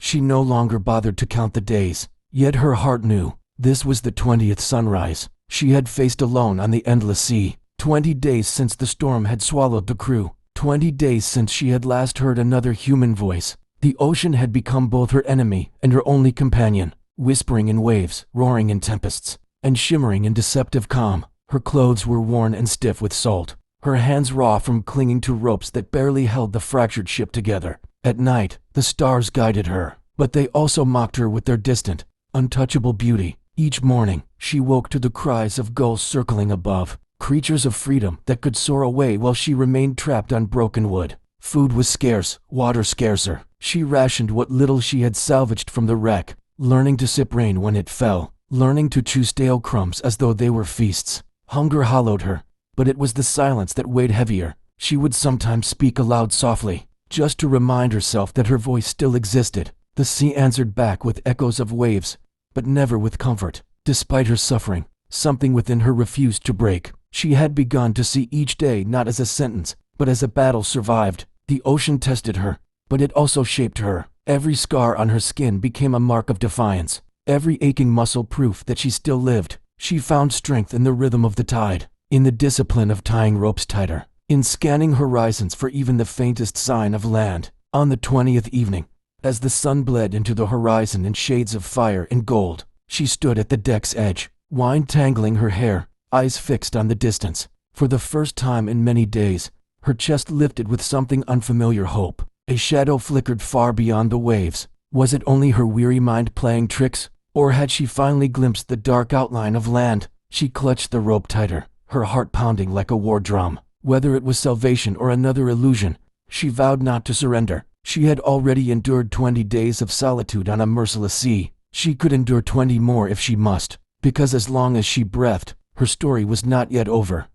She no longer bothered to count the days, yet her heart knew. This was the 20th sunrise she had faced alone on the endless sea. 20 days since the storm had swallowed the crew. 20 days since she had last heard another human voice. The ocean had become both her enemy and her only companion, whispering in waves, roaring in tempests, and shimmering in deceptive calm. Her clothes were worn and stiff with salt, her hands raw from clinging to ropes that barely held the fractured ship together. At night, the stars guided her, but they also mocked her with their distant, untouchable beauty. Each morning, she woke to the cries of gulls circling above, creatures of freedom that could soar away while she remained trapped on broken wood. Food was scarce, water scarcer. She rationed what little she had salvaged from the wreck, learning to sip rain when it fell, learning to chew stale crumbs as though they were feasts. Hunger hollowed her, but it was the silence that weighed heavier. She would sometimes speak aloud softly, just to remind herself that her voice still existed. The sea answered back with echoes of waves, but never with comfort. Despite her suffering, something within her refused to break. She had begun to see each day not as a sentence, but as a battle survived. The ocean tested her, but it also shaped her. Every scar on her skin became a mark of defiance, every aching muscle proof that she still lived. She found strength in the rhythm of the tide, in the discipline of tying ropes tighter, in scanning horizons for even the faintest sign of land. On the 20th evening, as the sun bled into the horizon in shades of fire and gold, she stood at the deck's edge, wine tangling her hair, eyes fixed on the distance. For the first time in many days, her chest lifted with something unfamiliar hope. A shadow flickered far beyond the waves. Was it only her weary mind playing tricks, or had she finally glimpsed the dark outline of land? She clutched the rope tighter, her heart pounding like a war drum. Whether it was salvation or another illusion, she vowed not to surrender. She had already endured 20 days of solitude on a merciless sea. She could endure 20 more if she must, because as long as she breathed, her story was not yet over.